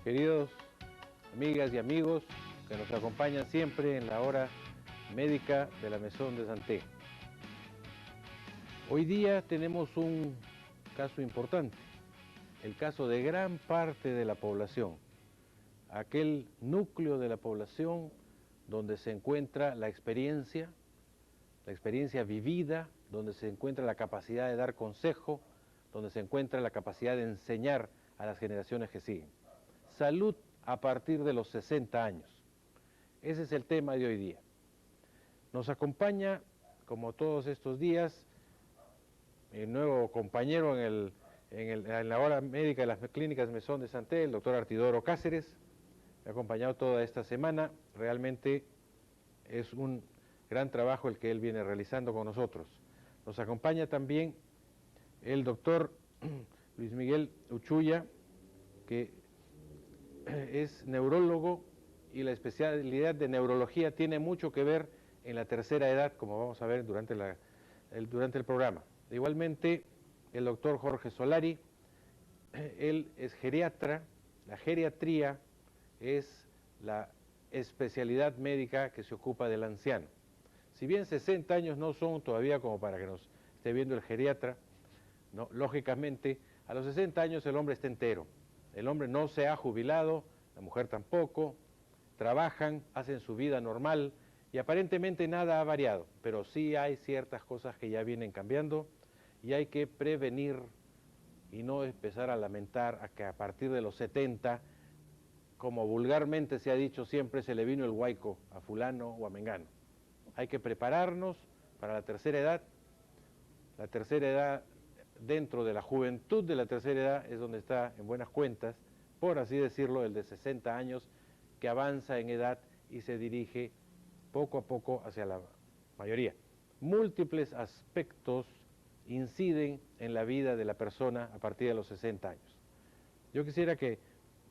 queridos amigas y amigos que nos acompañan siempre en la hora médica de la Maison de Santé. Hoy día tenemos un caso importante, el caso de gran parte de la población, aquel núcleo de la población donde se encuentra la experiencia vivida, donde se encuentra la capacidad de dar consejo, donde se encuentra la capacidad de enseñar a las generaciones que siguen. Salud a partir de los 60 años. Ese es el tema de hoy día. Nos acompaña, como todos estos días, mi nuevo compañero en la hora médica de las clínicas Maison de Santé, el doctor Artidoro Cáceres. Me ha acompañado toda esta semana. Realmente es un gran trabajo el que él viene realizando con nosotros. Nos acompaña también el doctor Luis Miguel Uchuya, que es neurólogo, y la especialidad de neurología tiene mucho que ver en la tercera edad, como vamos a ver durante el programa. Igualmente, el doctor Jorge Solari, él es geriatra. La geriatría es la especialidad médica que se ocupa del anciano. Si bien 60 años no son todavía como para que nos esté viendo el geriatra, ¿no? Lógicamente, a los 60 años el hombre está entero. El hombre no se ha jubilado, la mujer tampoco, trabajan, hacen su vida normal y aparentemente nada ha variado, pero sí hay ciertas cosas que ya vienen cambiando y hay que prevenir y no empezar a lamentar a que a partir de los 70, como vulgarmente se ha dicho siempre, se le vino el huaico a fulano o a mengano. Hay que prepararnos para la tercera edad. La tercera edad, dentro de la juventud de la tercera edad, es donde está en buenas cuentas, por así decirlo, el de 60 años, que avanza en edad y se dirige poco a poco hacia la mayoría. Múltiples aspectos inciden en la vida de la persona a partir de los 60 años. Yo quisiera que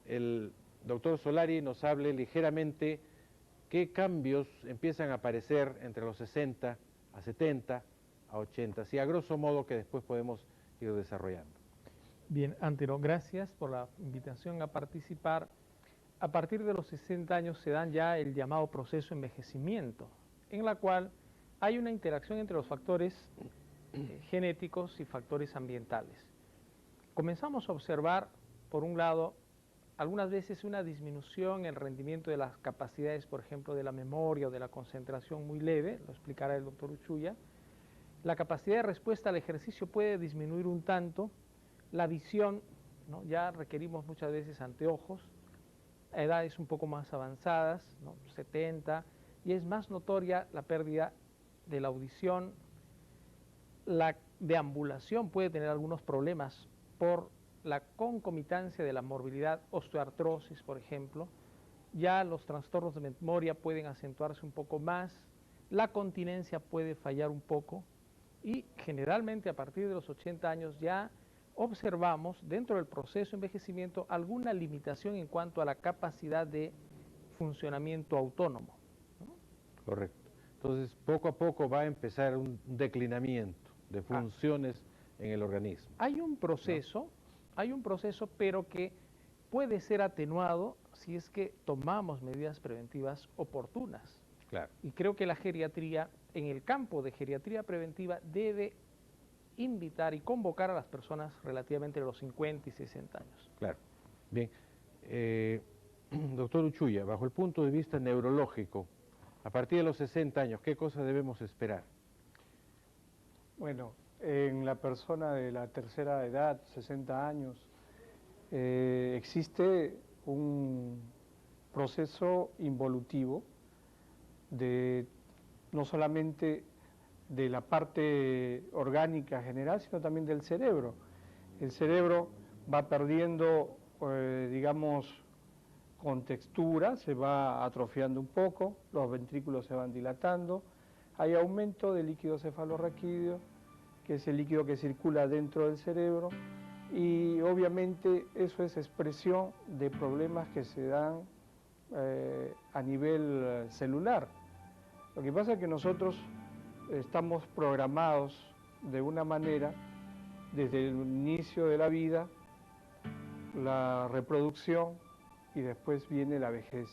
el doctor Solari nos hable ligeramente qué cambios empiezan a aparecer entre los 60 a 70, a 80, así a grosso modo, que después podemos ir desarrollando. Bien, Antero, gracias por la invitación a participar. A partir de los 60 años se dan ya el llamado proceso de envejecimiento, en la cual hay una interacción entre los factores genéticos y factores ambientales. Comenzamos a observar, por un lado, algunas veces una disminución en el rendimiento de las capacidades, por ejemplo, de la memoria o de la concentración muy leve, lo explicará el doctor Uchuya. La capacidad de respuesta al ejercicio puede disminuir un tanto, la visión, ¿no? Ya requerimos muchas veces anteojos, a edades un poco más avanzadas, ¿no? 70, y es más notoria la pérdida de la audición. La deambulación puede tener algunos problemas por la concomitancia de la morbilidad, osteoartrosis, por ejemplo. Ya los trastornos de memoria pueden acentuarse un poco más, la continencia puede fallar un poco, y generalmente a partir de los 80 años ya observamos dentro del proceso de envejecimiento alguna limitación en cuanto a la capacidad de funcionamiento autónomo, ¿no? Correcto. Entonces, poco a poco va a empezar un declinamiento de funciones en el organismo. Hay un proceso, pero que puede ser atenuado si es que tomamos medidas preventivas oportunas. Claro. Y creo que la geriatría, en el campo de geriatría preventiva, debe invitar y convocar a las personas relativamente de los 50 y 60 años. Claro. Bien. Doctor Uchuya, bajo el punto de vista neurológico, a partir de los 60 años, ¿qué cosa debemos esperar? Bueno, en la persona de la tercera edad, 60 años, existe un proceso involutivo de no solamente de la parte orgánica general, sino también del cerebro. El cerebro va perdiendo, digamos, con textura, se va atrofiando un poco, los ventrículos se van dilatando, hay aumento del líquido cefalorraquídeo, que es el líquido que circula dentro del cerebro, y obviamente eso es expresión de problemas que se dan a nivel celular. Lo que pasa es que nosotros estamos programados de una manera desde el inicio de la vida, la reproducción y después viene la vejez.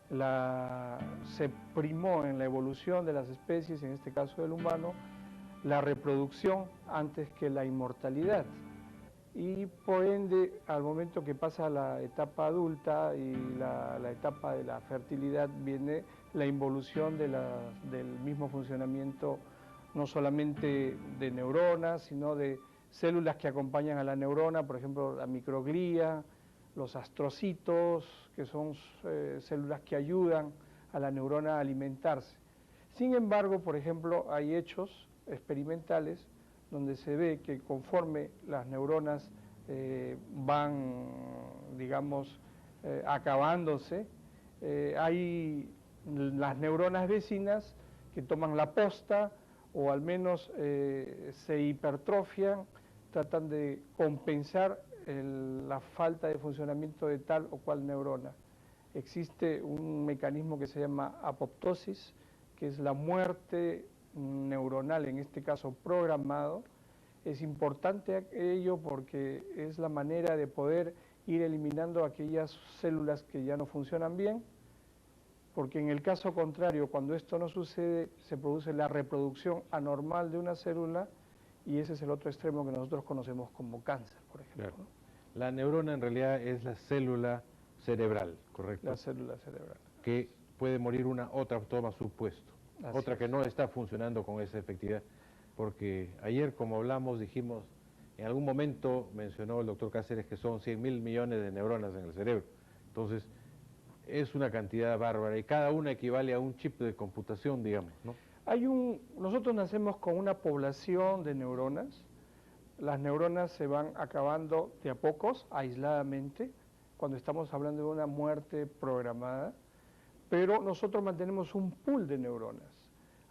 Se primó en la evolución de las especies, en este caso del humano, la reproducción antes que la inmortalidad. Y por ende, al momento que pasa la etapa adulta y la etapa de la fertilidad, viene la involución del mismo funcionamiento, no solamente de neuronas, sino de células que acompañan a la neurona, por ejemplo, la microglía, los astrocitos, que son células que ayudan a la neurona a alimentarse. Sin embargo, por ejemplo, hay hechos experimentales donde se ve que conforme las neuronas van, digamos, acabándose, hay las neuronas vecinas que toman la posta o al menos se hipertrofian, tratan de compensar la falta de funcionamiento de tal o cual neurona. Existe un mecanismo que se llama apoptosis, que es la muerte neuronal, en este caso programado. Es importante ello porque es la manera de poder ir eliminando aquellas células que ya no funcionan bien, porque en el caso contrario, cuando esto no sucede, se produce la reproducción anormal de una célula y ese es el otro extremo que nosotros conocemos como cáncer, por ejemplo. Claro. La neurona en realidad es la célula cerebral, ¿correcto? La célula cerebral. Que puede morir una, otra toma su puesto. Así otra es. Que no está funcionando con esa efectividad. Porque ayer, como hablamos, dijimos, en algún momento mencionó el doctor Cáceres que son 100.000 millones de neuronas en el cerebro. Entonces, es una cantidad bárbara y cada una equivale a un chip de computación, digamos, ¿no? Nosotros nacemos con una población de neuronas. Las neuronas se van acabando de a pocos, aisladamente, cuando estamos hablando de una muerte programada, pero nosotros mantenemos un pool de neuronas.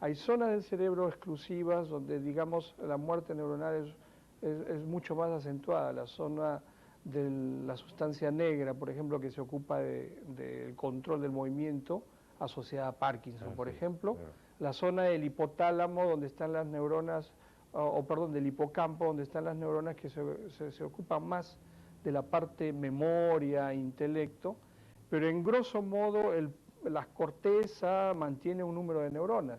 Hay zonas del cerebro exclusivas donde, digamos, la muerte neuronal es mucho más acentuada. La zona de la sustancia negra, por ejemplo, que se ocupa del control del movimiento, asociada a Parkinson, por ejemplo. Claro. La zona del hipotálamo, donde están las neuronas, del hipocampo, donde están las neuronas que se ocupan más de la parte memoria, intelecto, pero en grosso modo la corteza mantiene un número de neuronas.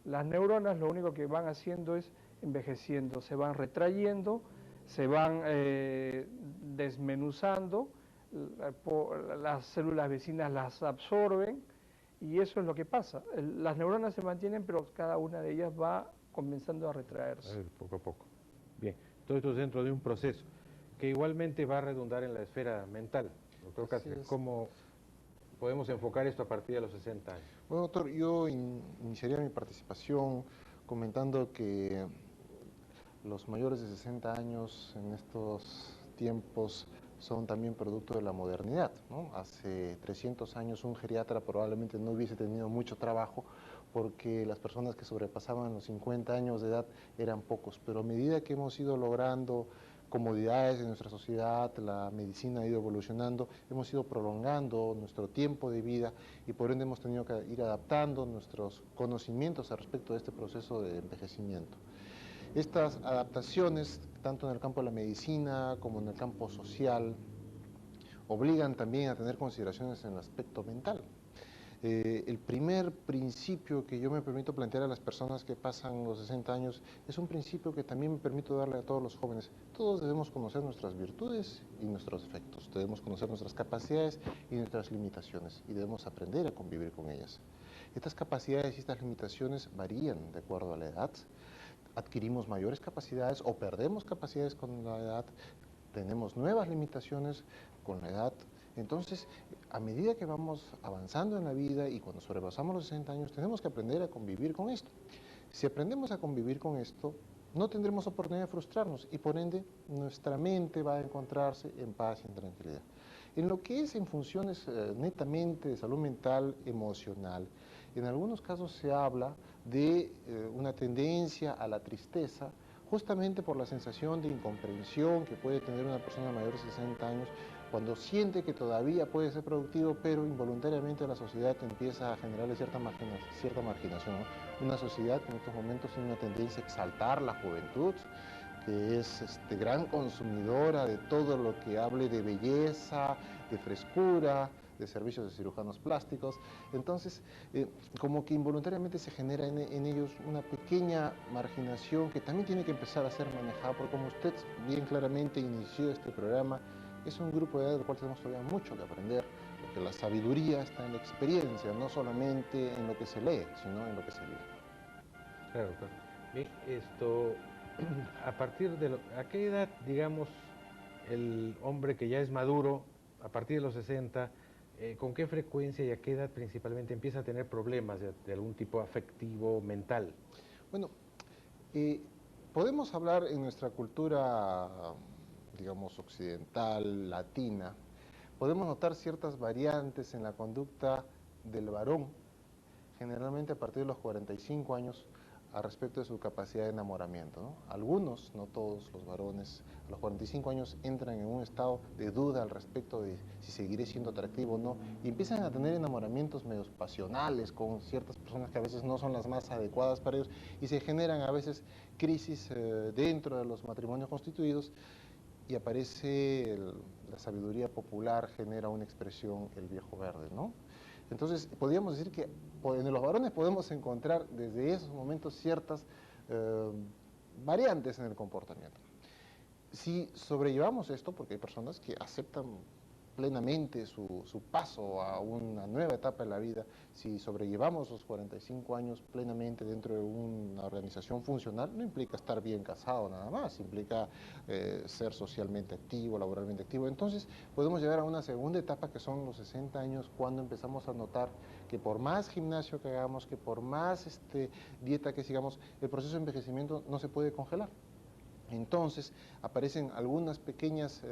Las neuronas lo único que van haciendo es envejeciendo, se van retrayendo, se van desmenuzando, las células vecinas las absorben y eso es lo que pasa. Las neuronas se mantienen, pero cada una de ellas va comenzando a retraerse. Poco a poco. Bien, todo esto es dentro de un proceso que igualmente va a redundar en la esfera mental. Doctor Cáceres, ¿cómo podemos enfocar esto a partir de los 60 años? Bueno, doctor, yo iniciaría mi participación comentando que los mayores de 60 años en estos tiempos son también producto de la modernidad, ¿no? Hace 300 años un geriatra probablemente no hubiese tenido mucho trabajo porque las personas que sobrepasaban los 50 años de edad eran pocos, pero a medida que hemos ido logrando comodidades en nuestra sociedad, la medicina ha ido evolucionando, hemos ido prolongando nuestro tiempo de vida y por ende hemos tenido que ir adaptando nuestros conocimientos al respecto de este proceso de envejecimiento. Estas adaptaciones, tanto en el campo de la medicina como en el campo social, obligan también a tener consideraciones en el aspecto mental. El primer principio que yo me permito plantear a las personas que pasan los 60 años es un principio que también me permito darle a todos los jóvenes. Todos debemos conocer nuestras virtudes y nuestros defectos, debemos conocer nuestras capacidades y nuestras limitaciones y debemos aprender a convivir con ellas. Estas capacidades y estas limitaciones varían de acuerdo a la edad. Adquirimos mayores capacidades o perdemos capacidades con la edad, tenemos nuevas limitaciones con la edad. Entonces, a medida que vamos avanzando en la vida y cuando sobrepasamos los 60 años, tenemos que aprender a convivir con esto. Si aprendemos a convivir con esto, no tendremos oportunidad de frustrarnos y por ende nuestra mente va a encontrarse en paz y en tranquilidad. En lo que es en funciones netamente de salud mental, emocional, en algunos casos se habla de una tendencia a la tristeza, justamente por la sensación de incomprensión que puede tener una persona mayor de 60 años cuando siente que todavía puede ser productivo, pero involuntariamente la sociedad empieza a generarle cierta marginación, ¿no? Una sociedad que en estos momentos tiene una tendencia a exaltar la juventud, que es gran consumidora de todo lo que hable de belleza, de frescura, de servicios de cirujanos plásticos. Entonces, como que involuntariamente se genera en ellos una pequeña marginación que también tiene que empezar a ser manejada, porque como usted bien claramente inició este programa, es un grupo de edad del cual tenemos todavía mucho que aprender, porque la sabiduría está en la experiencia, no solamente en lo que se lee, sino en lo que se vive. Claro, claro. Bien, a partir de ¿a qué edad, digamos, el hombre que ya es maduro, a partir de los 60, con qué frecuencia y a qué edad principalmente empieza a tener problemas de algún tipo afectivo, mental? Bueno, podemos hablar en nuestra cultura, digamos, occidental, latina, podemos notar ciertas variantes en la conducta del varón, generalmente a partir de los 45 años, a respecto de su capacidad de enamoramiento, ¿no? Algunos, no todos los varones, a los 45 años entran en un estado de duda al respecto de si seguiré siendo atractivo o no, y empiezan a tener enamoramientos medios pasionales con ciertas personas que a veces no son las más adecuadas para ellos, y se generan a veces crisis dentro de los matrimonios constituidos, y aparece la sabiduría popular, genera una expresión, el viejo verde, ¿no? Entonces, podríamos decir que en los varones podemos encontrar desde esos momentos ciertas variantes en el comportamiento. Si sobrellevamos esto, porque hay personas que aceptan plenamente su paso a una nueva etapa de la vida, si sobrellevamos los 45 años plenamente dentro de una organización funcional, no implica estar bien casado nada más, implica ser socialmente activo, laboralmente activo. Entonces podemos llegar a una segunda etapa que son los 60 años, cuando empezamos a notar que por más gimnasio que hagamos, que por más dieta que sigamos, el proceso de envejecimiento no se puede congelar. Entonces aparecen algunas pequeñas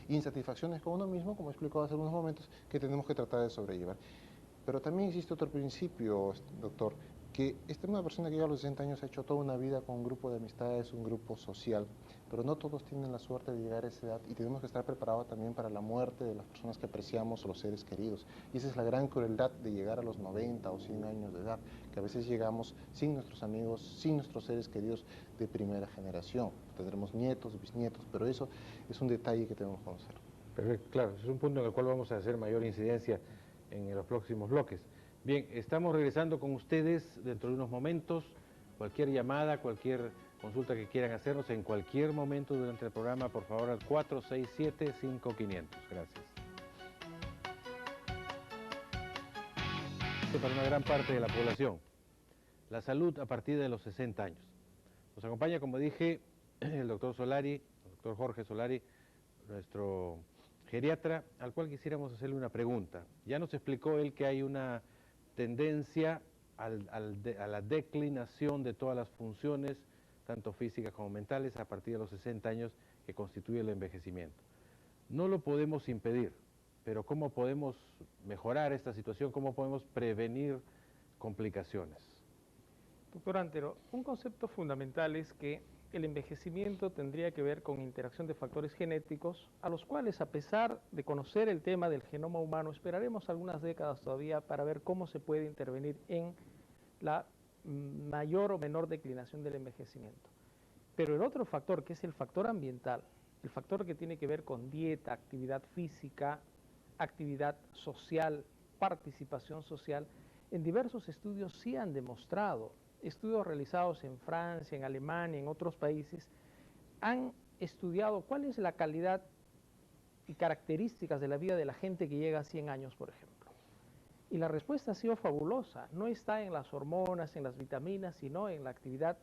insatisfacciones con uno mismo, como explicó hace unos momentos, que tenemos que tratar de sobrellevar. Pero también existe otro principio, doctor, que una persona que llega a los 60 años ha hecho toda una vida con un grupo de amistades, un grupo social, pero no todos tienen la suerte de llegar a esa edad, y tenemos que estar preparados también para la muerte de las personas que apreciamos o los seres queridos. Y esa es la gran crueldad de llegar a los 90 o 100 años de edad, que a veces llegamos sin nuestros amigos, sin nuestros seres queridos de primera generación. Tendremos nietos, bisnietos, pero eso es un detalle que tenemos que conocer. Perfecto, claro, es un punto en el cual vamos a hacer mayor incidencia en los próximos bloques. Bien, estamos regresando con ustedes dentro de unos momentos. Cualquier llamada, cualquier consulta que quieran hacernos en cualquier momento durante el programa, por favor, al 467-5500. Gracias. Para una gran parte de la población, la salud a partir de los 60 años. Nos acompaña, como dije, el doctor Solari, el doctor Jorge Solari, nuestro geriatra, al cual quisiéramos hacerle una pregunta. Ya nos explicó él que hay una tendencia a la declinación de todas las funciones, tanto físicas como mentales, a partir de los 60 años, que constituye el envejecimiento. No lo podemos impedir, pero ¿cómo podemos mejorar esta situación? ¿Cómo podemos prevenir complicaciones? Doctor Antero, un concepto fundamental es que el envejecimiento tendría que ver con interacción de factores genéticos, a los cuales, a pesar de conocer el tema del genoma humano, esperaremos algunas décadas todavía para ver cómo se puede intervenir en la mayor o menor declinación del envejecimiento. Pero el otro factor, que es el factor ambiental, el factor que tiene que ver con dieta, actividad física, actividad social, participación social, en diversos estudios sí han demostrado, estudios realizados en Francia, en Alemania, en otros países, han estudiado cuál es la calidad y características de la vida de la gente que llega a 100 años, por ejemplo. Y la respuesta ha sido fabulosa, no está en las hormonas, en las vitaminas, sino en la actividad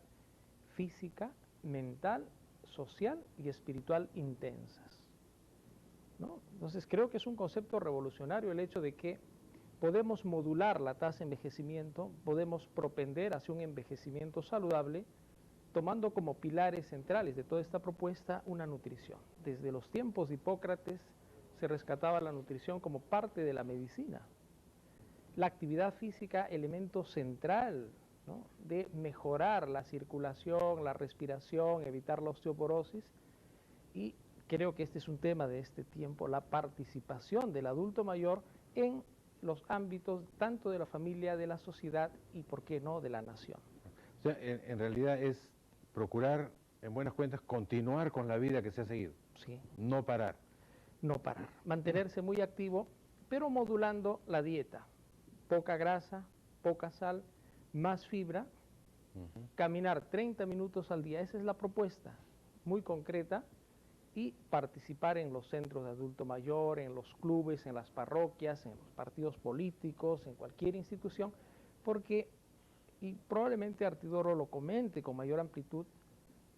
física, mental, social y espiritual intensas, ¿no? Entonces creo que es un concepto revolucionario el hecho de que podemos modular la tasa de envejecimiento, podemos propender hacia un envejecimiento saludable, tomando como pilares centrales de toda esta propuesta una nutrición. Desde los tiempos de Hipócrates se rescataba la nutrición como parte de la medicina. La actividad física, elemento central, ¿no?, de mejorar la circulación, la respiración, evitar la osteoporosis, y creo que este es un tema de este tiempo, la participación del adulto mayor en los ámbitos tanto de la familia, de la sociedad y, por qué no, de la nación. O sea, en realidad es procurar En buenas cuentas, continuar con la vida que se ha seguido, Sí, no parar. no parar. Mantenerse muy activo, pero modulando la dieta. Poca grasa, poca sal, más fibra, caminar 30 minutos al día. Esa es la propuesta, muy concreta, y participar en los centros de adulto mayor, en los clubes, en las parroquias, en los partidos políticos, en cualquier institución, porque, y probablemente Artidoro lo comente con mayor amplitud,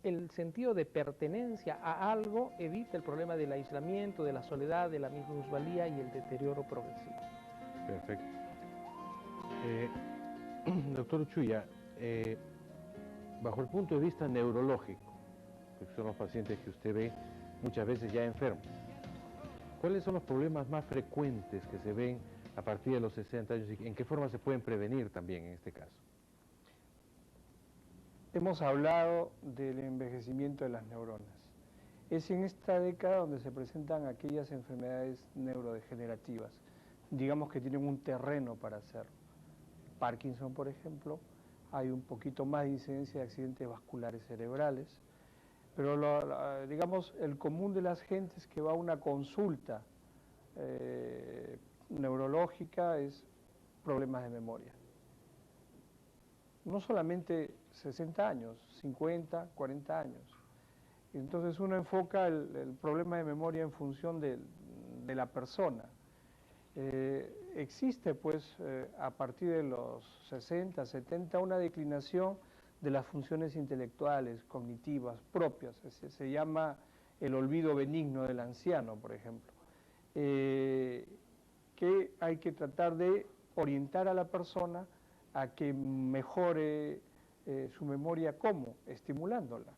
el sentido de pertenencia a algo evita el problema del aislamiento, de la soledad, de la minusvalía y el deterioro progresivo. Perfecto. Doctor Uchuya, bajo el punto de vista neurológico, que son los pacientes que usted ve muchas veces ya enfermos, ¿cuáles son los problemas más frecuentes que se ven a partir de los 60 años y en qué forma se pueden prevenir también en este caso? Hemos hablado del envejecimiento de las neuronas. Es en esta década donde se presentan aquellas enfermedades neurodegenerativas, digamos que tienen un terreno para hacerlo. Parkinson, por ejemplo, hay un poquito más de incidencia de accidentes vasculares cerebrales, pero digamos, el común de las gentes que va a una consulta neurológica es problemas de memoria. No solamente 60 años, 50, 40 años. Entonces uno enfoca el problema de memoria en función de la persona. Existe pues a partir de los 60, 70 una declinación de las funciones intelectuales, cognitivas, propias. Se llama el olvido benigno del anciano, por ejemplo, que hay que tratar de orientar a la persona a que mejore su memoria. ¿Cómo? Estimulándola.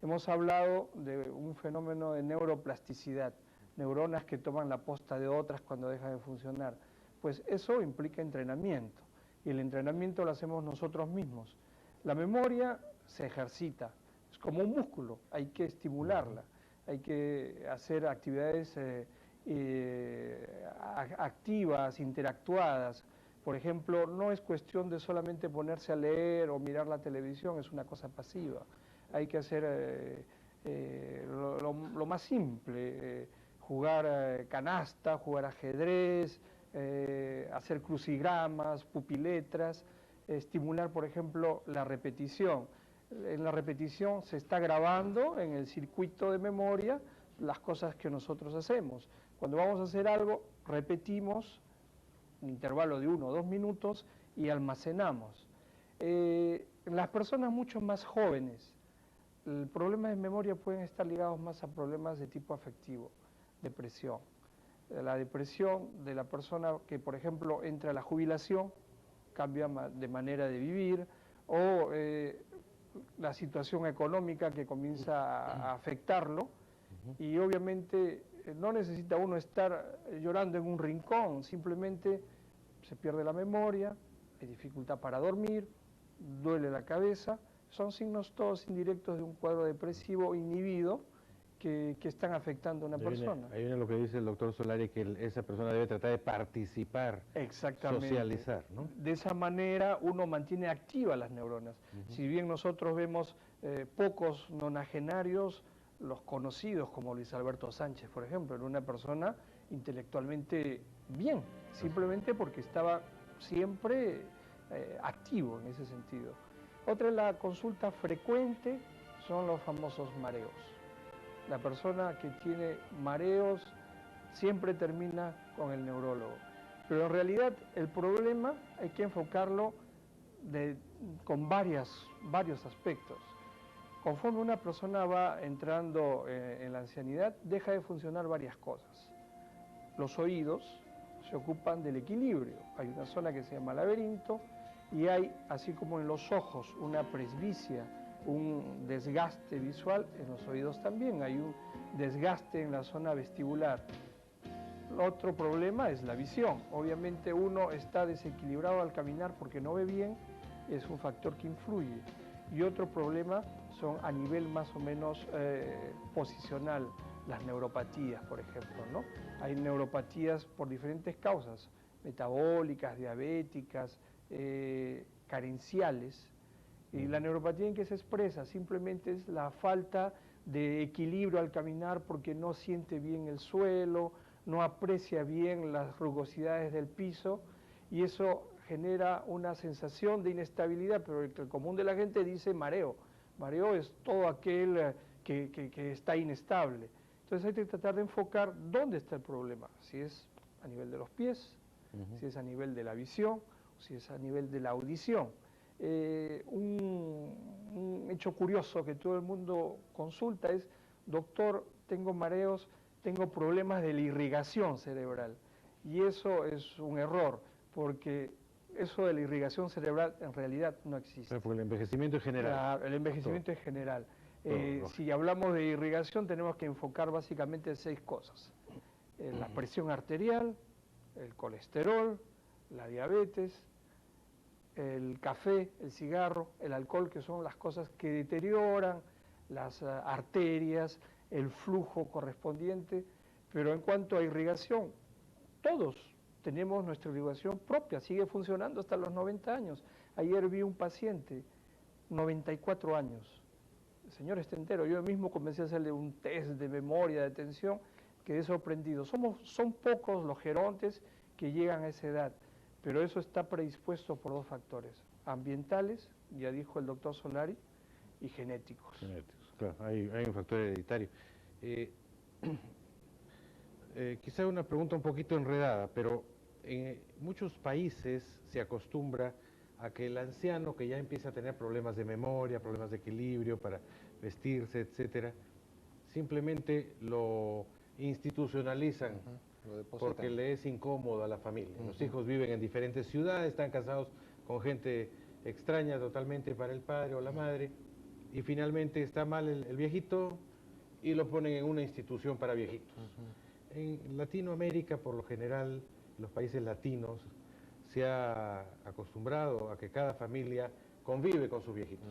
Hemos hablado de un fenómeno de neuroplasticidad, neuronas que toman la posta de otras cuando dejan de funcionar. Pues eso implica entrenamiento, y el entrenamiento lo hacemos nosotros mismos. La memoria se ejercita, es como un músculo, hay que estimularla, hay que hacer actividades activas, interactuadas. Por ejemplo, no es cuestión de solamente ponerse a leer o mirar la televisión, es una cosa pasiva. Hay que hacer lo más simple, jugar canasta, jugar ajedrez, hacer crucigramas, pupiletras, estimular, por ejemplo, la repetición. En la repetición se está grabando en el circuito de memoria las cosas que nosotros hacemos. Cuando vamos a hacer algo, repetimos un intervalo de 1 o 2 minutos y almacenamos. Las personas mucho más jóvenes, el problema de memoria pueden estar ligados más a problemas de tipo afectivo, depresión. La depresión de la persona que, por ejemplo, entra a la jubilación, cambia de manera de vivir, o la situación económica que comienza a afectarlo, y obviamente no necesita uno estar llorando en un rincón, simplemente se pierde la memoria, hay dificultad para dormir, duele la cabeza, son signos todos indirectos de un cuadro depresivo inhibido que están afectando a una persona. Ahí viene lo que dice el doctor Solari, que esa persona debe tratar de participar, socializar, ¿no? De esa manera uno mantiene activas las neuronas. Si bien nosotros vemos pocos nonagenarios, los conocidos como Luis Alberto Sánchez, por ejemplo, era una persona intelectualmente bien, simplemente porque estaba siempre activo en ese sentido. Otra es la consulta frecuente, son los famosos mareos. La persona que tiene mareos siempre termina con el neurólogo. Pero en realidad el problema hay que enfocarlo con varios aspectos. Conforme una persona va entrando en la ancianidad, deja de funcionar varias cosas. Los oídos se ocupan del equilibrio. Hay una zona que se llama laberinto y hay, así como en los ojos, una presbicia, un desgaste visual, en los oídos también hay un desgaste en la zona vestibular. Otro problema es la visión. Obviamente uno está desequilibrado al caminar porque no ve bien, es un factor que influye. Y otro problema son a nivel más o menos posicional, las neuropatías, por ejemplo, ¿no? Hay neuropatías por diferentes causas, metabólicas, diabéticas, carenciales, Y la neuropatía, ¿en qué se expresa? Simplemente es la falta de equilibrio al caminar porque no siente bien el suelo, no aprecia bien las rugosidades del piso, y eso genera una sensación de inestabilidad, pero el común de la gente dice mareo. Mareo es todo aquel que está inestable. Entonces hay que tratar de enfocar dónde está el problema, si es a nivel de los pies, si es a nivel de la visión, o si es a nivel de la audición. Un hecho curioso que todo el mundo consulta es: doctor, tengo mareos, tengo problemas de la irrigación cerebral. Y eso es un error, porque eso de la irrigación cerebral en realidad no existe. Porque el envejecimiento es general. Claro, el envejecimiento es general. Si hablamos de irrigación, tenemos que enfocar básicamente 6 cosas: la presión arterial, el colesterol, la diabetes, el café, el cigarro, el alcohol, que son las cosas que deterioran las arterias, el flujo correspondiente. Pero en cuanto a irrigación, todos tenemos nuestra irrigación propia, sigue funcionando hasta los 90 años. Ayer vi un paciente, 94 años, el señor está entero. Yo mismo comencé a hacerle un test de memoria, de atención, quedé sorprendido. Son pocos los gerontes que llegan a esa edad, pero eso está predispuesto por 2 factores: ambientales, ya dijo el doctor Solari, y genéticos. Genéticos, claro, hay un factor hereditario. Quizá una pregunta un poquito enredada, pero en muchos países se acostumbra a que el anciano que ya empieza a tener problemas de memoria, problemas de equilibrio para vestirse, etcétera, simplemente lo institucionalizan porque le es incómodo a la familia. Los hijos viven en diferentes ciudades, están casados con gente extraña totalmente para el padre o la madre, y finalmente está mal el viejito y lo ponen en una institución para viejitos. En Latinoamérica, por lo general, los países latinos, se ha acostumbrado a que cada familia convive con sus viejitos.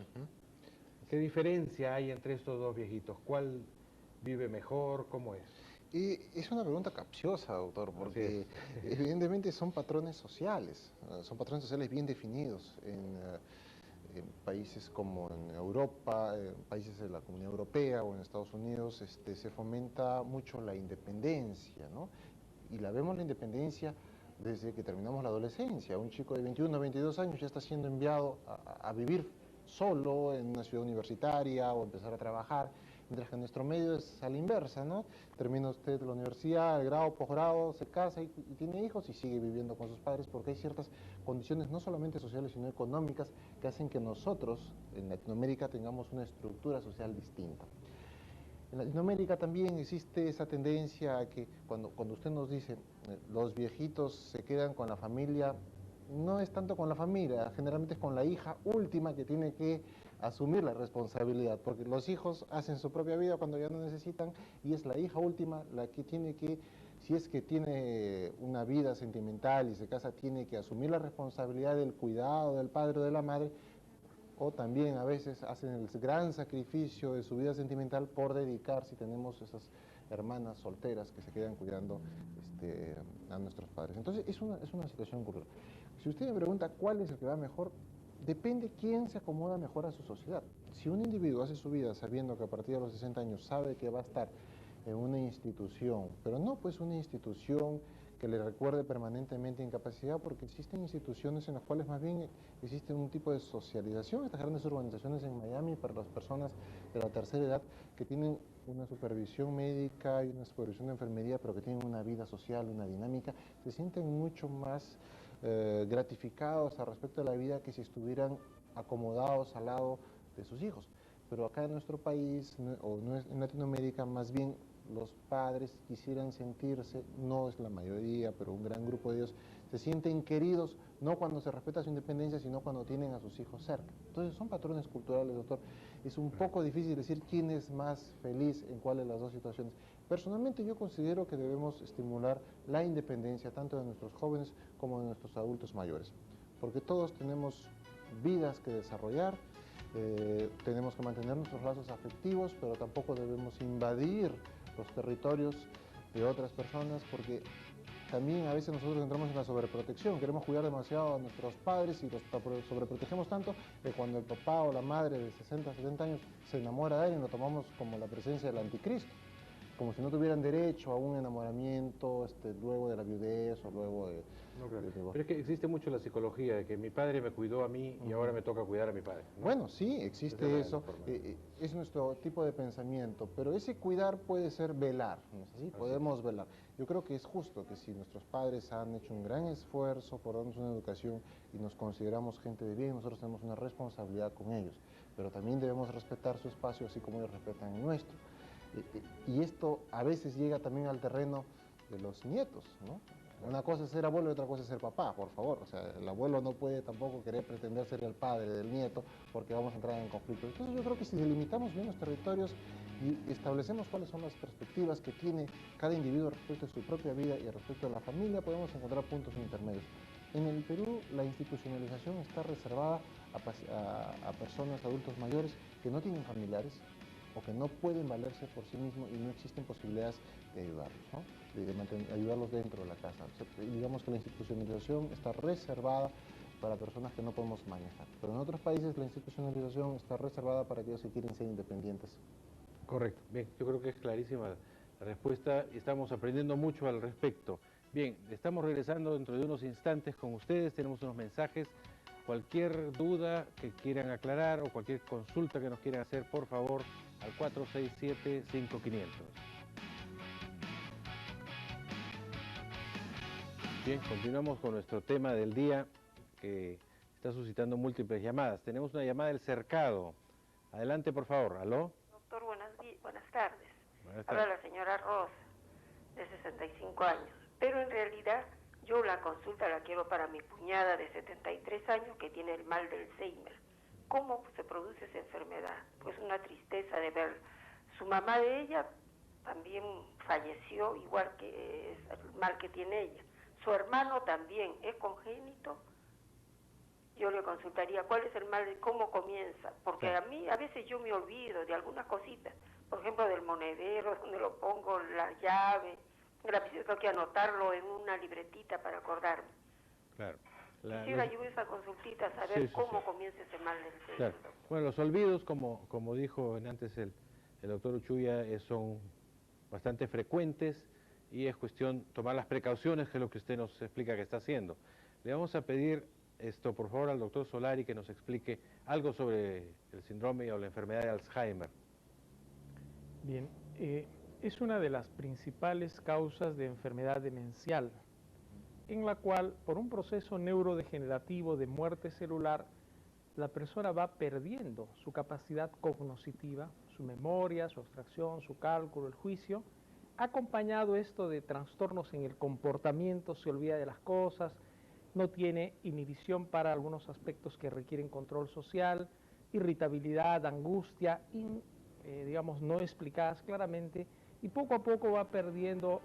¿Qué diferencia hay entre estos 2 viejitos? ¿Cuál vive mejor? ¿Cómo es? Y es una pregunta capciosa, doctor, porque evidentemente son patrones sociales bien definidos en países como en Europa, en países de la Comunidad Europea o en Estados Unidos. Se fomenta mucho la independencia, ¿no? Y la vemos la independencia desde que terminamos la adolescencia. Un chico de 21 o 22 años ya está siendo enviado a vivir solo en una ciudad universitaria o empezar a trabajar, mientras que en nuestro medio es a la inversa, ¿no? Termina usted la universidad, el grado, posgrado, se casa y tiene hijos y sigue viviendo con sus padres, porque hay ciertas condiciones no solamente sociales sino económicas que hacen que nosotros en Latinoamérica tengamos una estructura social distinta. En Latinoamérica también existe esa tendencia a que cuando usted nos dice los viejitos se quedan con la familia, no es tanto con la familia, generalmente es con la hija última que tiene que asumir la responsabilidad, porque los hijos hacen su propia vida cuando ya no necesitan, y es la hija última la que tiene que, si es que tiene una vida sentimental y se casa, tiene que asumir la responsabilidad del cuidado del padre o de la madre, o también a veces hacen el gran sacrificio de su vida sentimental por dedicar, si tenemos esas hermanas solteras que se quedan cuidando a nuestros padres. Entonces es una situación curiosa. Si usted me pregunta cuál es el que va mejor, depende quién se acomoda mejor a su sociedad. Si un individuo hace su vida sabiendo que a partir de los 60 años sabe que va a estar en una institución, pero no pues una institución que le recuerde permanentemente incapacidad, porque existen instituciones en las cuales más bien existe un tipo de socialización, estas grandes urbanizaciones en Miami para las personas de la tercera edad que tienen una supervisión médica y una supervisión de enfermería, pero que tienen una vida social, una dinámica, se sienten mucho más gratificados al respecto de la vida que si estuvieran acomodados al lado de sus hijos. Pero acá en nuestro país, o en Latinoamérica, más bien los padres quisieran sentirse, no es la mayoría, pero un gran grupo de ellos, se sienten queridos, no cuando se respeta su independencia, sino cuando tienen a sus hijos cerca. Entonces son patrones culturales, doctor. Es un poco difícil decir quién es más feliz en cuál de las dos situaciones. Personalmente yo considero que debemos estimular la independencia tanto de nuestros jóvenes como de nuestros adultos mayores, porque todos tenemos vidas que desarrollar, tenemos que mantener nuestros lazos afectivos, pero tampoco debemos invadir los territorios de otras personas, porque también a veces nosotros entramos en la sobreprotección, queremos cuidar demasiado a nuestros padres y los sobreprotegemos tanto que cuando el papá o la madre de 60, 70 años se enamora de alguien, lo tomamos como la presencia del anticristo, como si no tuvieran derecho a un enamoramiento luego de la viudez o luego de... No, claro. Pero es que existe mucho la psicología de que mi padre me cuidó a mí y ahora me toca cuidar a mi padre, ¿no? Bueno, sí, existe eso, es nuestro tipo de pensamiento, pero ese cuidar puede ser velar, ¿no es así? Podemos velar. Yo creo que es justo que si nuestros padres han hecho un gran esfuerzo por darnos una educación y nos consideramos gente de bien, nosotros tenemos una responsabilidad con ellos, pero también debemos respetar su espacio así como ellos respetan el nuestro. Y esto a veces llega también al terreno de los nietos, ¿no? Una cosa es ser abuelo y otra cosa es ser papá, por favor. O sea, el abuelo no puede tampoco querer pretender ser el padre del nieto porque vamos a entrar en conflicto. Entonces yo creo que si delimitamos bien los territorios y establecemos cuáles son las perspectivas que tiene cada individuo respecto a su propia vida y respecto a la familia, podemos encontrar puntos intermedios. En el Perú la institucionalización está reservada a personas, adultos mayores que no tienen familiares o que no pueden valerse por sí mismos y no existen posibilidades de ayudarlos, ¿no? de ayudarlos dentro de la casa. O sea, digamos que la institucionalización está reservada para personas que no podemos manejar, pero en otros países la institucionalización está reservada para aquellos que quieren ser independientes. Correcto. Bien, yo creo que es clarísima la respuesta y estamos aprendiendo mucho al respecto. Bien, estamos regresando dentro de unos instantes con ustedes, tenemos unos mensajes. Cualquier duda que quieran aclarar o cualquier consulta que nos quieran hacer, por favor, al 467-5500. Bien, continuamos con nuestro tema del día que está suscitando múltiples llamadas. Tenemos una llamada del Cercado. Adelante, por favor. ¿Aló? Doctor, buenas tardes. Buenas tardes. Habla la señora Rosa, de 65 años. Pero en realidad yo la consulta la quiero para mi cuñada de 73 años que tiene el mal del Alzheimer. ¿Cómo se produce esa enfermedad? Pues una tristeza de ver. Su mamá de ella también falleció, igual que el mal que tiene ella. Su hermano también es congénito. Yo le consultaría cuál es el mal, cómo comienza, porque a mí a veces yo me olvido de algunas cositas, por ejemplo del monedero, donde lo pongo, la llave, a veces tengo que anotarlo en una libretita para acordarme. Claro. Quisiera yo esa consultita, saber cómo comienza ese mal del cerebro. Claro. Bueno, los olvidos, como dijo antes el doctor Uchuya, son bastante frecuentes y es cuestión tomar las precauciones, que es lo que usted nos explica que está haciendo. Le vamos a pedir por favor, al doctor Solari que nos explique algo sobre el síndrome o la enfermedad de Alzheimer. Bien, es una de las principales causas de enfermedad demencial, en la cual, por un proceso neurodegenerativo de muerte celular, la persona va perdiendo su capacidad cognoscitiva, su memoria, su abstracción, su cálculo, el juicio, acompañado esto de trastornos en el comportamiento, se olvida de las cosas, no tiene inhibición para algunos aspectos que requieren control social, irritabilidad, angustia, digamos, no explicadas claramente, y poco a poco va perdiendo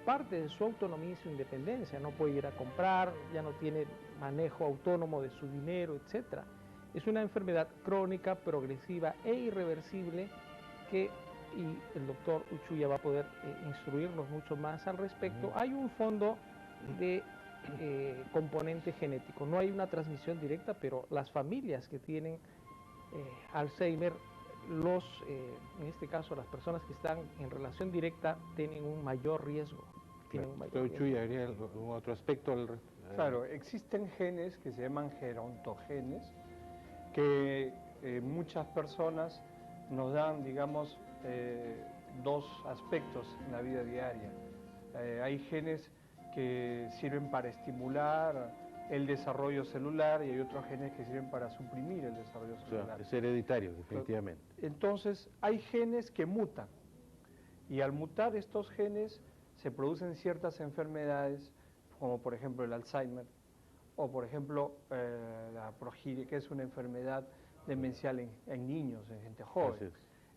parte de su autonomía y su independencia. No puede ir a comprar, ya no tiene manejo autónomo de su dinero, etc. Es una enfermedad crónica, progresiva e irreversible que, y el doctor Uchuya va a poder instruirnos mucho más al respecto. Hay un fondo de componente genético. No hay una transmisión directa, pero las familias que tienen Alzheimer, en este caso las personas que están en relación directa, tienen un mayor riesgo. Uchuya, ¿habría algún otro aspecto? Claro, existen genes que se llaman gerontogenes, que muchas personas nos dan, digamos, dos aspectos en la vida diaria. Hay genes que sirven para estimular el desarrollo celular y hay otros genes que sirven para suprimir el desarrollo celular. O sea, es hereditario, definitivamente. Entonces, hay genes que mutan y al mutar estos genes se producen ciertas enfermedades, como por ejemplo el Alzheimer o por ejemplo la progeria, que es una enfermedad demencial en niños, en gente joven.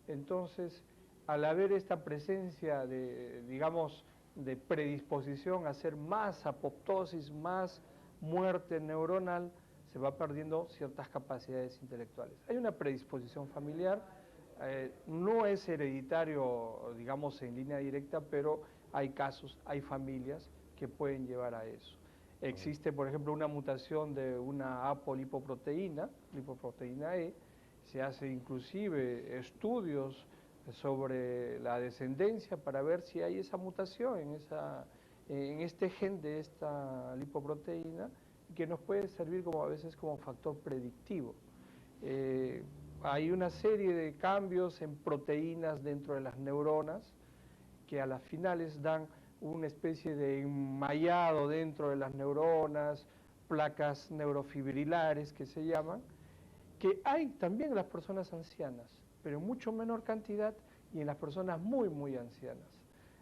Entonces, al haber esta presencia de, digamos, de predisposición a hacer más apoptosis, más muerte neuronal, se va perdiendo ciertas capacidades intelectuales. Hay una predisposición familiar, no es hereditario, digamos, en línea directa, pero hay casos, hay familias que pueden llevar a eso. Existe, por ejemplo, una mutación de una apolipoproteína, lipoproteína E, se hace inclusive estudios sobre la descendencia para ver si hay esa mutación en este gen de esta lipoproteína, que nos puede servir como a veces como factor predictivo. Hay una serie de cambios en proteínas dentro de las neuronas que a las finales dan una especie de enmallado dentro de las neuronas, placas neurofibrilares que se llaman, que hay también en las personas ancianas, pero en mucho menor cantidad y en las personas muy, muy ancianas.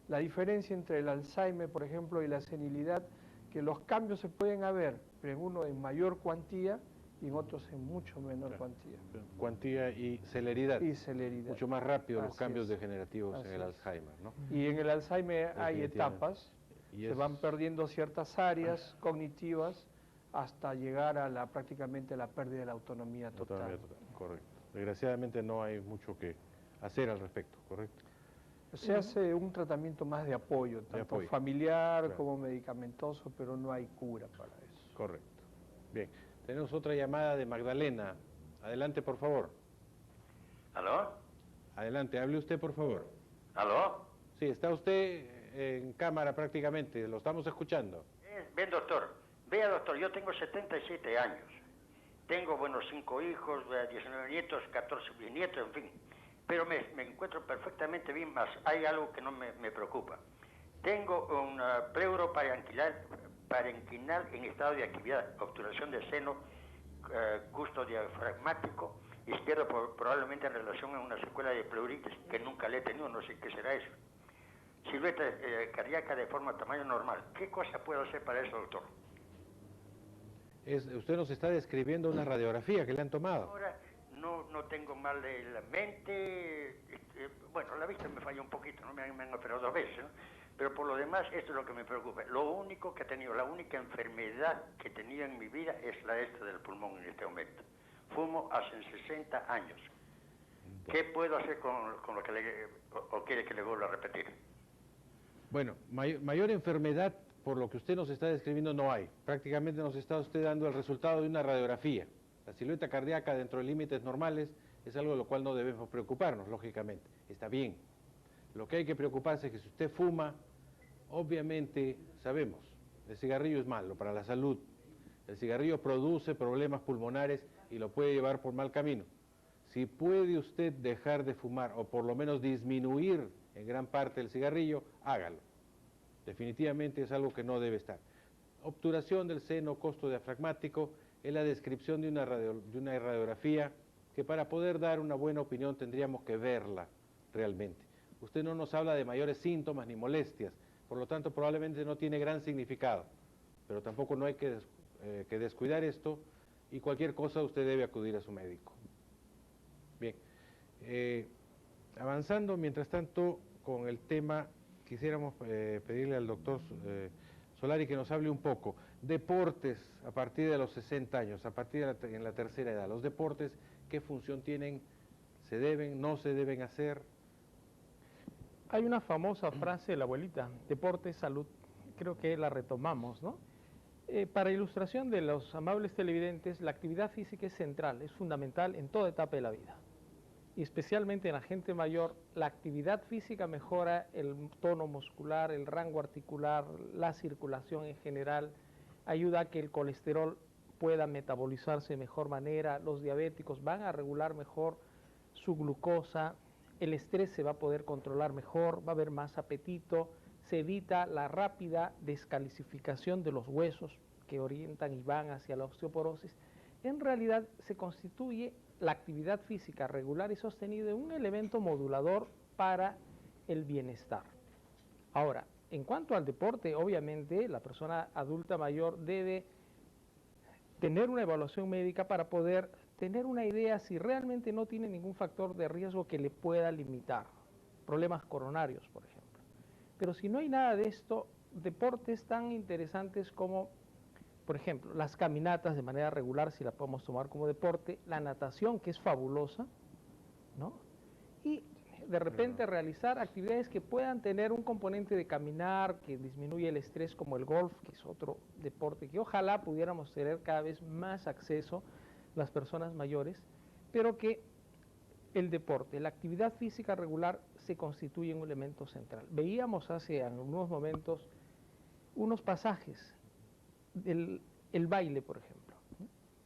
La diferencia entre el Alzheimer, por ejemplo, y la senilidad, que los cambios se pueden haber, pero en uno en mayor cuantía y en otros en mucho menor cuantía. Cuantía y celeridad. Y celeridad. Mucho más rápido los Así cambios es. degenerativos Así en el es. Alzheimer, ¿no? Y en el Alzheimer hay Definitivamente. etapas, Y se es- van perdiendo ciertas áreas cognitivas hasta llegar a prácticamente la pérdida de la autonomía total. Autonomía total, correcto. Desgraciadamente no hay mucho que hacer al respecto, ¿correcto? Se hace un tratamiento más de apoyo, tanto apoyo. familiar Claro. como medicamentoso, pero no hay cura para eso. Correcto. Bien, tenemos otra llamada de Magdalena. Adelante, por favor. ¿Aló? Adelante, hable usted, por favor. ¿Aló? Sí, está usted en cámara prácticamente, lo estamos escuchando. Ven, doctor. Vea, doctor, yo tengo 77 años. Tengo, bueno, 5 hijos, 19 nietos, 14 bisnietos, en fin. Pero me encuentro perfectamente bien, más hay algo que no me preocupa. Tengo una pleuro parenquinal en estado de actividad, obturación de seno, gusto diafragmático izquierdo, probablemente en relación a una secuela de pleuritis que nunca le he tenido, no sé qué será eso. Silueta cardíaca de forma tamaño normal. ¿Qué cosa puedo hacer para eso, doctor? Usted nos está describiendo una radiografía que le han tomado. Ahora no tengo mal de la mente, bueno, la vista me falla un poquito, ¿no? Me han operado 2 veces, ¿no? Pero por lo demás, esto es lo que me preocupa. Lo único que he tenido, la única enfermedad que he tenido en mi vida es la del pulmón en este momento. Fumo hace 60 años. ¿Qué puedo hacer con lo que o quiere que le vuelva a repetir? Bueno, mayor enfermedad, por lo que usted nos está describiendo, no hay. Prácticamente nos está usted dando el resultado de una radiografía. La silueta cardíaca dentro de límites normales es algo de lo cual no debemos preocuparnos, lógicamente. Está bien. Lo que hay que preocuparse es que si usted fuma, obviamente sabemos, el cigarrillo es malo para la salud. El cigarrillo produce problemas pulmonares y lo puede llevar por mal camino. Si puede usted dejar de fumar o por lo menos disminuir en gran parte el cigarrillo, hágalo. Definitivamente es algo que no debe estar. Obturación del seno, costo diafragmático, es la descripción de una radiografía que para poder dar una buena opinión tendríamos que verla realmente. Usted no nos habla de mayores síntomas ni molestias, por lo tanto probablemente no tiene gran significado, pero tampoco no hay que descuidar esto y cualquier cosa usted debe acudir a su médico. Bien, avanzando mientras tanto con el tema, quisiéramos pedirle al doctor Solari que nos hable un poco. Deportes a partir de los 60 años, a partir de en la tercera edad. Los deportes, ¿qué función tienen? ¿Se deben, no se deben hacer? Hay una famosa frase de la abuelita, deporte, salud, creo que la retomamos, ¿no? Para ilustración de los amables televidentes, la actividad física es central, es fundamental en toda etapa de la vida. Y especialmente en la gente mayor, la actividad física mejora el tono muscular, el rango articular, la circulación en general, ayuda a que el colesterol pueda metabolizarse de mejor manera, los diabéticos van a regular mejor su glucosa, el estrés se va a poder controlar mejor, va a haber más apetito, se evita la rápida descalcificación de los huesos que orientan y van hacia la osteoporosis. En realidad se constituye la actividad física regular y sostenida en un elemento modulador para el bienestar. Ahora, en cuanto al deporte, obviamente la persona adulta mayor debe tener una evaluación médica para poder tener una idea si realmente no tiene ningún factor de riesgo que le pueda limitar, problemas coronarios, por ejemplo. Pero si no hay nada de esto, deportes tan interesantes como, por ejemplo, las caminatas de manera regular, si la podemos tomar como deporte, la natación, que es fabulosa, ¿no? Y de repente realizar actividades que puedan tener un componente de caminar, que disminuye el estrés, como el golf, que es otro deporte que ojalá pudiéramos tener cada vez más acceso las personas mayores, pero que el deporte, la actividad física regular se constituye en un elemento central. Veíamos hace algunos momentos unos pasajes del el baile, por ejemplo.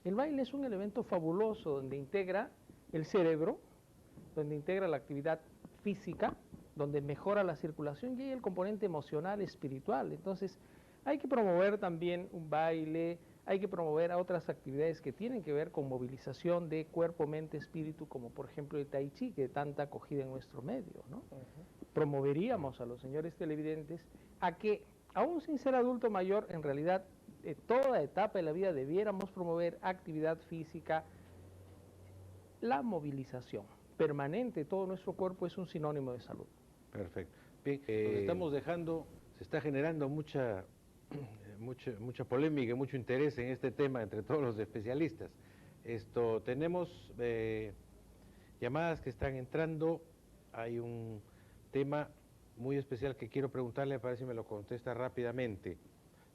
El baile es un elemento fabuloso donde integra el cerebro, donde integra la actividad física, donde mejora la circulación y hay el componente emocional, espiritual. Entonces, hay que promover también un baile, hay que promover a otras actividades que tienen que ver con movilización de cuerpo, mente, espíritu, como por ejemplo el tai chi, que tanta acogida en nuestro medio, ¿no? Promoveríamos a los señores televidentes a que, aún sin ser adulto mayor, en realidad, toda etapa de la vida debiéramos promover actividad física, la movilización permanente de todo nuestro cuerpo es un sinónimo de salud. Perfecto. Bien, nos estamos dejando, se está generando mucha polémica y mucho interés en este tema entre todos los especialistas. Tenemos llamadas que están entrando, hay un tema muy especial que quiero preguntarle, para ver si me lo contesta rápidamente.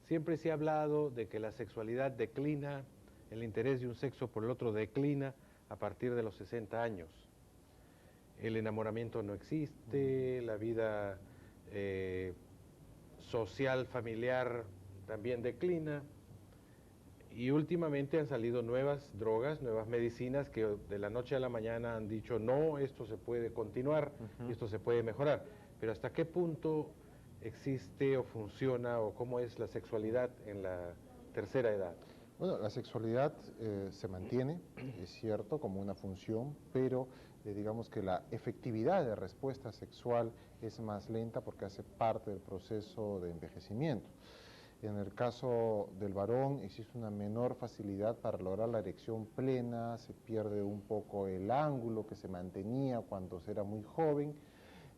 Siempre se ha hablado de que la sexualidad declina, el interés de un sexo por el otro declina a partir de los 60 años. El enamoramiento no existe, la vida social, familiar también declina, y últimamente han salido nuevas drogas, nuevas medicinas que de la noche a la mañana han dicho no, esto se puede continuar, esto se puede mejorar, pero ¿hasta qué punto existe o funciona o cómo es la sexualidad en la tercera edad? Bueno, la sexualidad se mantiene, es cierto, como una función, pero digamos que la efectividad de respuesta sexual es más lenta porque hace parte del proceso de envejecimiento. En el caso del varón existe una menor facilidad para lograr la erección plena, se pierde un poco el ángulo que se mantenía cuando se era muy joven,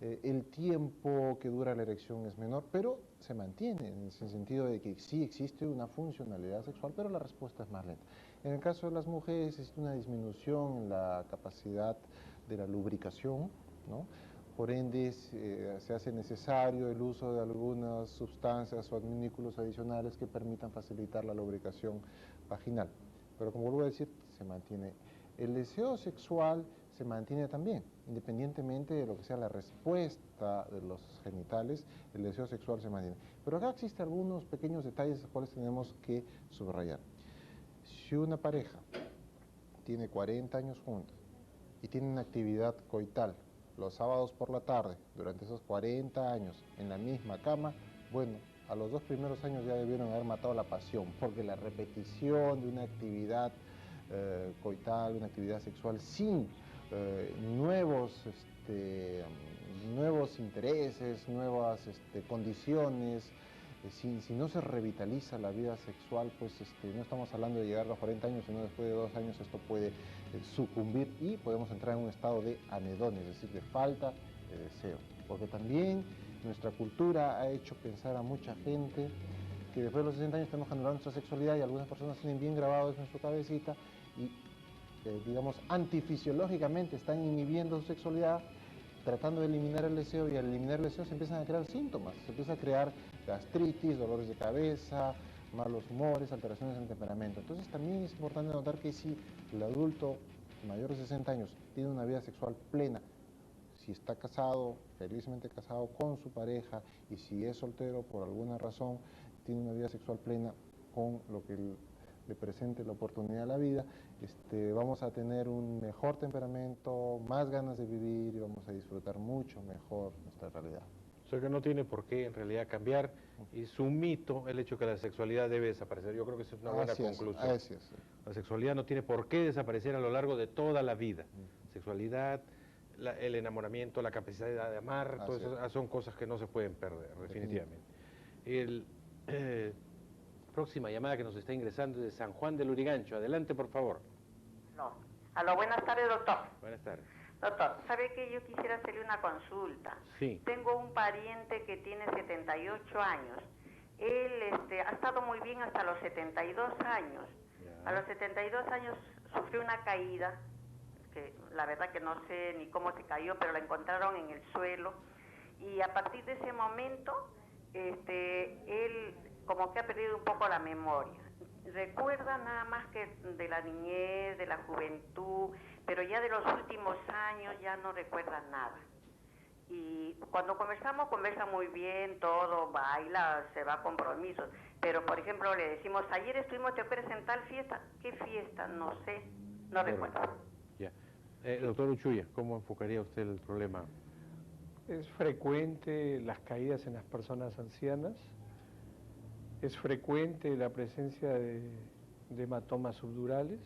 el tiempo que dura la erección es menor, pero se mantiene en el sentido de que sí existe una funcionalidad sexual, pero la respuesta es más lenta. En el caso de las mujeres existe una disminución en la capacidad de la lubricación, ¿no? Por ende, se hace necesario el uso de algunas sustancias o adminículos adicionales que permitan facilitar la lubricación vaginal. Pero como vuelvo a decir, se mantiene. El deseo sexual se mantiene también, independientemente de lo que sea la respuesta de los genitales, el deseo sexual se mantiene. Pero acá existen algunos pequeños detalles los cuales tenemos que subrayar. Si una pareja tiene 40 años juntos y tiene una actividad coital los sábados por la tarde, durante esos 40 años, en la misma cama, bueno, a los 2 primeros años ya debieron haber matado la pasión, porque la repetición de una actividad coital, una actividad sexual sin nuevos intereses, nuevas condiciones, si no se revitaliza la vida sexual, pues no estamos hablando de llegar a los 40 años, sino después de 2 años esto puede sucumbir y podemos entrar en un estado de anedonia, es decir, de falta de deseo. Porque también nuestra cultura ha hecho pensar a mucha gente que después de los 60 años tenemos que anular nuestra sexualidad y algunas personas tienen bien grabado eso en su cabecita y, digamos, antifisiológicamente están inhibiendo su sexualidad, tratando de eliminar el deseo, y al eliminar el deseo se empiezan a crear síntomas, se empieza a crear gastritis, dolores de cabeza, malos humores, alteraciones en el temperamento. Entonces también es importante notar que si el adulto mayor de 60 años tiene una vida sexual plena, si está casado, felizmente casado con su pareja, y si es soltero por alguna razón, tiene una vida sexual plena con lo que le presente la oportunidad de la vida, vamos a tener un mejor temperamento, más ganas de vivir y vamos a disfrutar mucho mejor nuestra realidad. O sea que no tiene por qué en realidad cambiar, y es un mito el hecho que la sexualidad debe desaparecer. Yo creo que esa es una buena conclusión. Así es. La sexualidad no tiene por qué desaparecer a lo largo de toda la vida. Sexualidad, el enamoramiento, la capacidad de amar, todas esas son cosas que no se pueden perder, definitivamente. Próxima llamada que nos está ingresando es de San Juan del Lurigancho. Adelante, por favor. No. Aló, buenas tardes, doctor. Buenas tardes. Doctor, ¿sabe que yo quisiera hacerle una consulta? Sí. Tengo un pariente que tiene 78 años. Él ha estado muy bien hasta los 72 años. Ya. A los 72 años sufrió una caída, que la verdad que no sé ni cómo se cayó, pero la encontraron en el suelo, y a partir de ese momento él como que ha perdido un poco la memoria. Recuerda nada más que de la niñez, de la juventud, pero ya de los últimos años ya no recuerda nada. Y cuando conversamos, conversa muy bien, todo, baila, se va a compromisos. Pero, por ejemplo, le decimos, ayer estuvimos, ¿te acuerdas en tal fiesta? ¿Qué fiesta? No sé, no recuerdo. Ya. Doctor Uchuya, ¿cómo enfocaría usted el problema? Es frecuente las caídas en las personas ancianas, es frecuente la presencia de hematomas subdurales.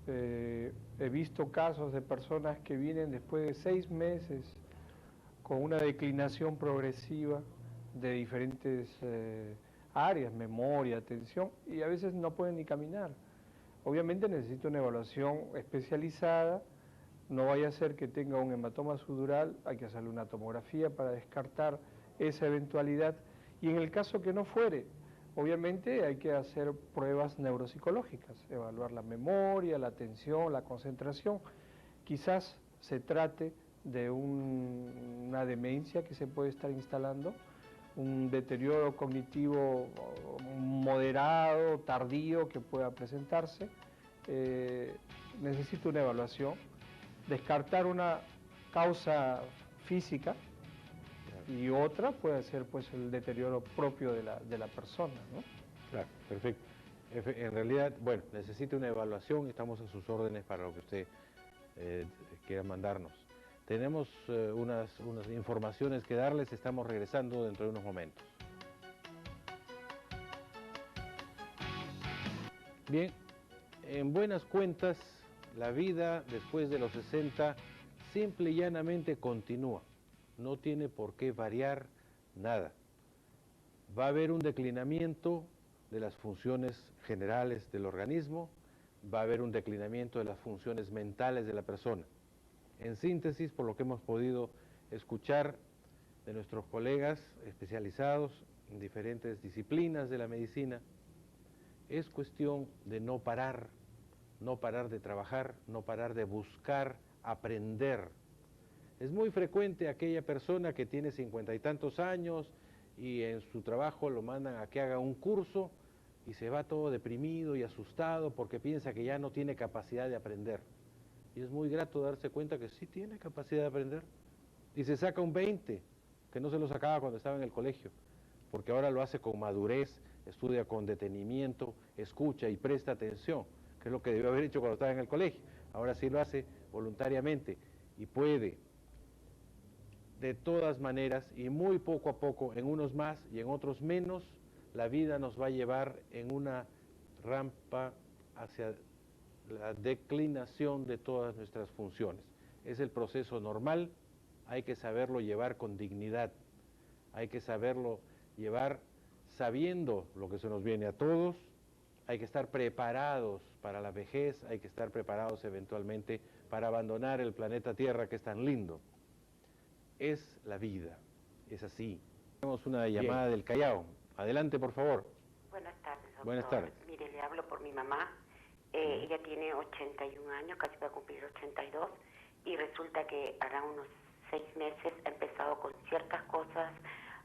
He visto casos de personas que vienen después de 6 meses con una declinación progresiva de diferentes áreas, memoria, atención, y a veces no pueden ni caminar. Obviamente necesita una evaluación especializada, no vaya a ser que tenga un hematoma subdural, hay que hacerle una tomografía para descartar esa eventualidad, y en el caso que no fuere, obviamente hay que hacer pruebas neuropsicológicas, evaluar la memoria, la atención, la concentración. Quizás se trate de una demencia que se puede estar instalando, un deterioro cognitivo moderado, tardío que pueda presentarse. Necesita una evaluación, descartar una causa física y otra puede ser pues el deterioro propio de la persona, ¿no? Claro, perfecto. En realidad, bueno, necesita una evaluación y estamos a sus órdenes para lo que usted quiera mandarnos. Tenemos unas informaciones que darles, estamos regresando dentro de unos momentos. Bien, en buenas cuentas, la vida después de los 60 simple y llanamente continúa. No tiene por qué variar nada. Va a haber un declinamiento de las funciones generales del organismo, va a haber un declinamiento de las funciones mentales de la persona. En síntesis, por lo que hemos podido escuchar de nuestros colegas especializados en diferentes disciplinas de la medicina, es cuestión de no parar de trabajar, no parar de buscar, aprender. Es muy frecuente aquella persona que tiene 50 y tantos años y en su trabajo lo mandan a que haga un curso y se va todo deprimido y asustado porque piensa que ya no tiene capacidad de aprender. Y es muy grato darse cuenta que sí tiene capacidad de aprender. Y se saca un 20, que no se lo sacaba cuando estaba en el colegio, porque ahora lo hace con madurez, estudia con detenimiento, escucha y presta atención, que es lo que debió haber hecho cuando estaba en el colegio. Ahora sí lo hace voluntariamente y puede. De todas maneras, y muy poco a poco, en unos más y en otros menos, la vida nos va a llevar en una rampa hacia la declinación de todas nuestras funciones. Es el proceso normal, hay que saberlo llevar con dignidad, hay que saberlo llevar sabiendo lo que se nos viene a todos, hay que estar preparados para la vejez, hay que estar preparados eventualmente para abandonar el planeta Tierra que es tan lindo. Es la vida, es así. Tenemos una llamada del Callao. Adelante, por favor. Buenas tardes, doctor. Buenas tardes. Mire, le hablo por mi mamá. Ella tiene 81 años, casi va a cumplir 82, y resulta que hará unos 6 meses ha empezado con ciertas cosas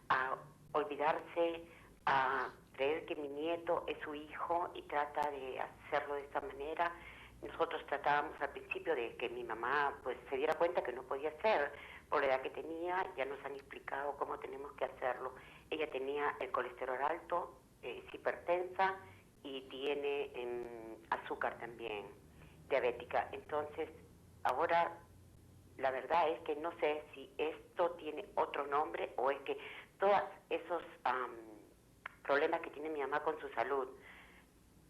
a olvidarse, a creer que mi nieto es su hijo y trata de hacerlo de esta manera. Nosotros tratábamos al principio de que mi mamá pues se diera cuenta que no podía ser por la edad que tenía. Ya nos han explicado cómo tenemos que hacerlo. Ella tenía el colesterol alto, es hipertensa y tiene azúcar también, diabética. Entonces, ahora la verdad es que no sé si esto tiene otro nombre o es que todos esos problemas que tiene mi mamá con su salud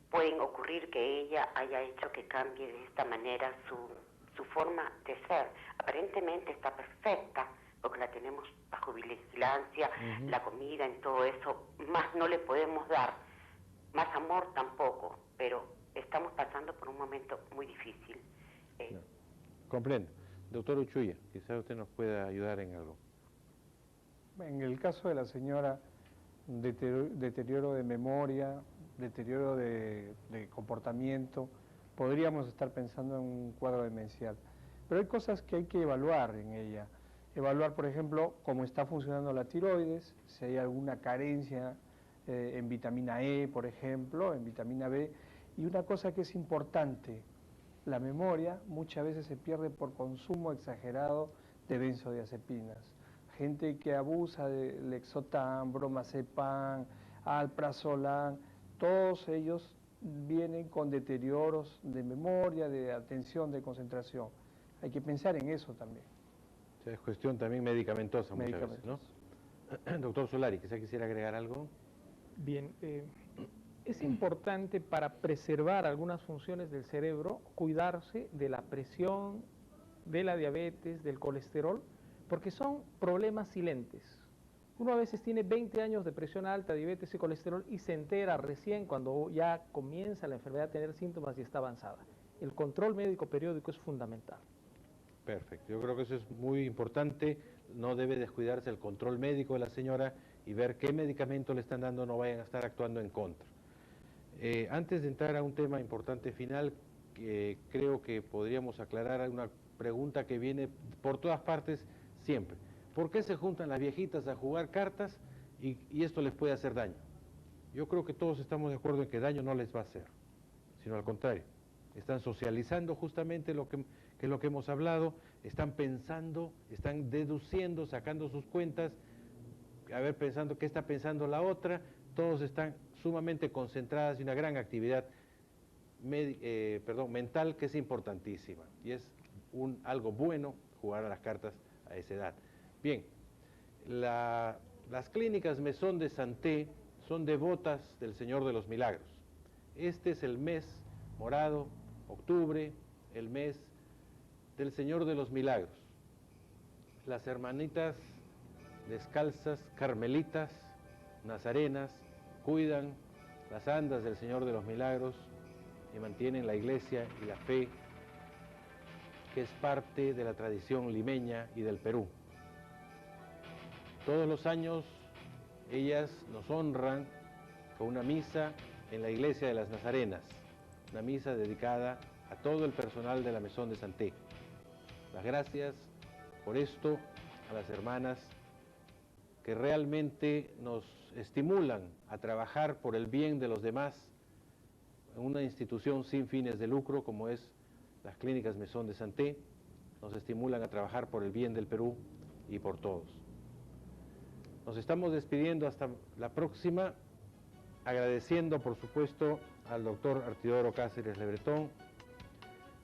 pueden ocurrir que ella haya hecho que cambie de esta manera su forma de ser. Aparentemente está perfecta porque la tenemos bajo vigilancia, la comida, en todo eso, más no le podemos dar, más amor tampoco, pero estamos pasando por un momento muy difícil. No. Comprendo. Doctor Uchuya, quizás usted nos pueda ayudar en algo. En el caso de la señora, deterioro de memoria, deterioro de comportamiento, podríamos estar pensando en un cuadro demencial. Pero hay cosas que hay que evaluar en ella. Evaluar, por ejemplo, cómo está funcionando la tiroides, si hay alguna carencia en vitamina E, por ejemplo, en vitamina B. Y una cosa que es importante, la memoria muchas veces se pierde por consumo exagerado de benzodiazepinas. Gente que abusa de Lexotan, Bromazepam, Alprazolam, todos ellos vienen con deterioros de memoria, de atención, de concentración. Hay que pensar en eso también. O sea, es cuestión también medicamentosa muchas veces, ¿no? Doctor Solari, quizá quisiera agregar algo. Bien, es importante para preservar algunas funciones del cerebro cuidarse de la presión, de la diabetes, del colesterol, porque son problemas silentes. Uno a veces tiene 20 años de presión alta, diabetes y colesterol y se entera recién cuando ya comienza la enfermedad a tener síntomas y está avanzada. El control médico periódico es fundamental. Perfecto, yo creo que eso es muy importante, no debe descuidarse el control médico de la señora y ver qué medicamento le están dando, no vayan a estar actuando en contra. Antes de entrar a un tema importante final, creo que podríamos aclarar una pregunta que viene por todas partes siempre. ¿Por qué se juntan las viejitas a jugar cartas y esto les puede hacer daño? Yo creo que todos estamos de acuerdo en que daño no les va a hacer, sino al contrario. Están socializando justamente lo que es lo que hemos hablado, están pensando, están deduciendo, sacando sus cuentas, a ver, pensando qué está pensando la otra, todos están sumamente concentradas y una gran actividad mental que es importantísima y es algo bueno jugar a las cartas a esa edad. Bien, las clínicas Maison de Santé son devotas del Señor de los Milagros. Este es el mes morado, octubre, el mes del Señor de los Milagros. Las hermanitas descalzas, carmelitas, nazarenas, cuidan las andas del Señor de los Milagros y mantienen la iglesia y la fe, que es parte de la tradición limeña y del Perú. Todos los años ellas nos honran con una misa en la iglesia de las Nazarenas, una misa dedicada a todo el personal de la Maison de Santé. Las gracias por esto a las hermanas que realmente nos estimulan a trabajar por el bien de los demás en una institución sin fines de lucro como es las clínicas Maison de Santé, nos estimulan a trabajar por el bien del Perú y por todos. Nos estamos despidiendo hasta la próxima, agradeciendo por supuesto al doctor Artidoro Cáceres Lebretón.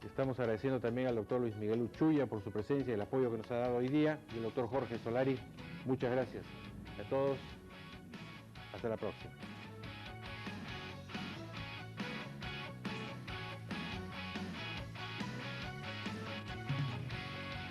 Estamos agradeciendo también al doctor Luis Miguel Uchuya por su presencia y el apoyo que nos ha dado hoy día, y el doctor Jorge Solari. Muchas gracias a todos. Hasta la próxima.